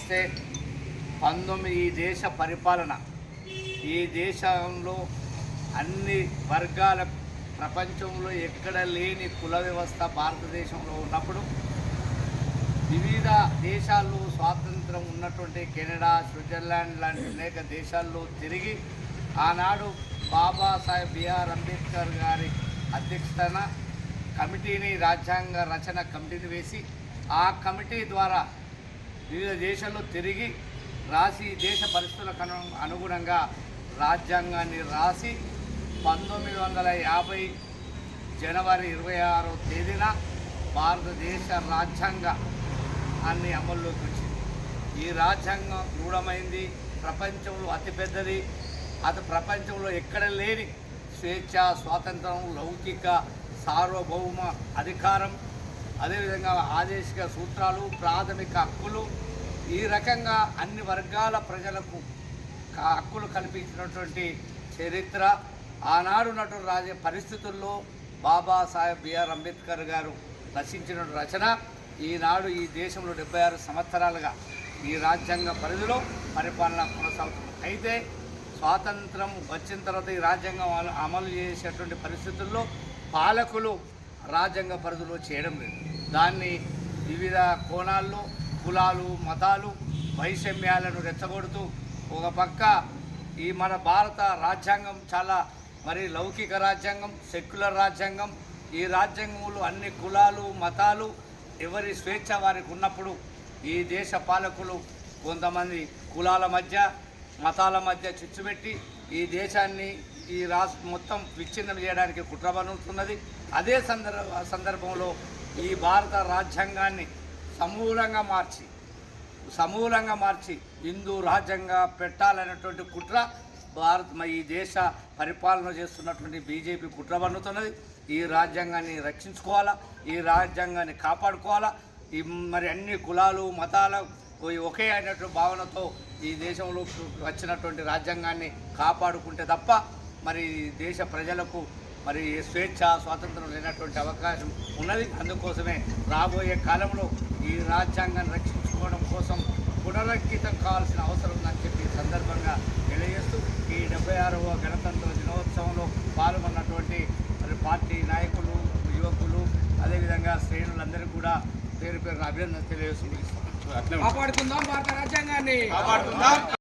చూస్తే ఈ దేశ పరిపాలన, ఈ దేశంలో అన్ని వర్గాల ప్రపంచంలో ఎక్కడ లేని కుల వ్యవస్థ భారతదేశంలో ఉన్నప్పుడు వివిధ దేశాల్లో స్వాతంత్రం ఉన్నటువంటి కెనడా, స్విట్జర్లాండ్ లాంటి అనేక దేశాల్లో తిరిగి ఆనాడు బాబాసాహెబ్ బిఆర్ అంబేద్కర్ గారి అధ్యక్షతన కమిటీని, రాజ్యాంగ రచన కమిటీని వేసి ఆ కమిటీ ద్వారా వివిధ దేశాల్లో తిరిగి రాసి దేశ పరిస్థితులకు అనుగుణంగా రాజ్యాంగాన్ని రాసి 1950 జనవరి 26వ తేదీన భారతదేశ రాజ్యాంగాన్ని అమల్లోకి వచ్చింది. ఈ రాజ్యాంగం దృఢమైంది, ప్రపంచంలో అతిపెద్దది, ప్రపంచంలో ఎక్కడ లేని స్వేచ్ఛ, స్వాతంత్రం, లౌకిక సార్వభౌమ అధికారం, అదేవిధంగా ఆదేశిక సూత్రాలు, ప్రాథమిక హక్కులు, ఈ రకంగా అన్ని వర్గాల ప్రజలకు హక్కులు కల్పించినటువంటి చరిత్ర ఆనాడు ఉన్నటువంటి పరిస్థితుల్లో బాబాసాహెబ్ బిఆర్ అంబేద్కర్ గారు రచించిన రచన ఈనాడు ఈ దేశంలో 76 సంవత్సరాలుగా ఈ రాజ్యాంగ పరిధిలో పరిపాలన కొనసాగుతుంది. అయితే స్వాతంత్రం వచ్చిన తర్వాత ఈ రాజ్యాంగం అమలు చేసేటువంటి పరిస్థితుల్లో పాలకులు రాజ్యాంగ పరిధిలో చేయడం లేదు. దాన్ని వివిధ కోణాల్లో కులాలు, మతాలు, వైషమ్యాలను రెచ్చగొడుతూ ఒక పక్క ఈ మన భారత రాజ్యాంగం చాలా లౌకిక రాజ్యాంగం, సెక్యులర్ రాజ్యాంగం. ఈ రాజ్యాంగంలో అన్ని కులాలు, మతాలు ఎవరి స్వేచ్ఛ వారికి ఉన్నప్పుడు ఈ దేశ పాలకులు కొంతమంది కులాల మధ్య, మతాల మధ్య చిచ్చుపెట్టి ఈ దేశాన్ని, ఈ మొత్తం విచ్ఛిన్నం చేయడానికి కుట్ర పన్నుతున్నది. అదే సందర్భంలో ఈ భారత రాజ్యాంగాన్ని సమూలంగా మార్చి హిందూ రాజ్యంగా పెట్టాలనేటువంటి కుట్ర ఈ దేశ పరిపాలన చేస్తున్నటువంటి బీజేపీ కుట్ర పన్నుతున్నది. ఈ రాజ్యాంగాన్ని రక్షించుకోవాలా, ఈ రాజ్యాంగాన్ని కాపాడుకోవాలా, అన్ని కులాలు, మతాల ఒకే అయినటువంటి భావనతో ఈ దేశంలో వచ్చినటువంటి రాజ్యాంగాన్ని కాపాడుకుంటే తప్ప దేశ ప్రజలకు స్వేచ్ఛ, స్వాతంత్రం లేనటువంటి అవకాశం ఉన్నది. అందుకోసమే రాబోయే కాలంలో ఈ రాజ్యాంగాన్ని రక్షించుకోవడం కోసం పునరంకితం కావాల్సిన అవసరం ఉందని చెప్పి సందర్భంగా తెలియజేస్తూ ఈ 76వ గణతంత్ర దినోత్సవంలో పాల్గొన్నటువంటి పార్టీ నాయకులు, యువకులు, అదేవిధంగా శ్రేణులందరికీ కూడా పేరు పేరు అభినందన తెలియజేస్తూ కాపాడుకుందాం భారత రాజ్యాంగాన్ని.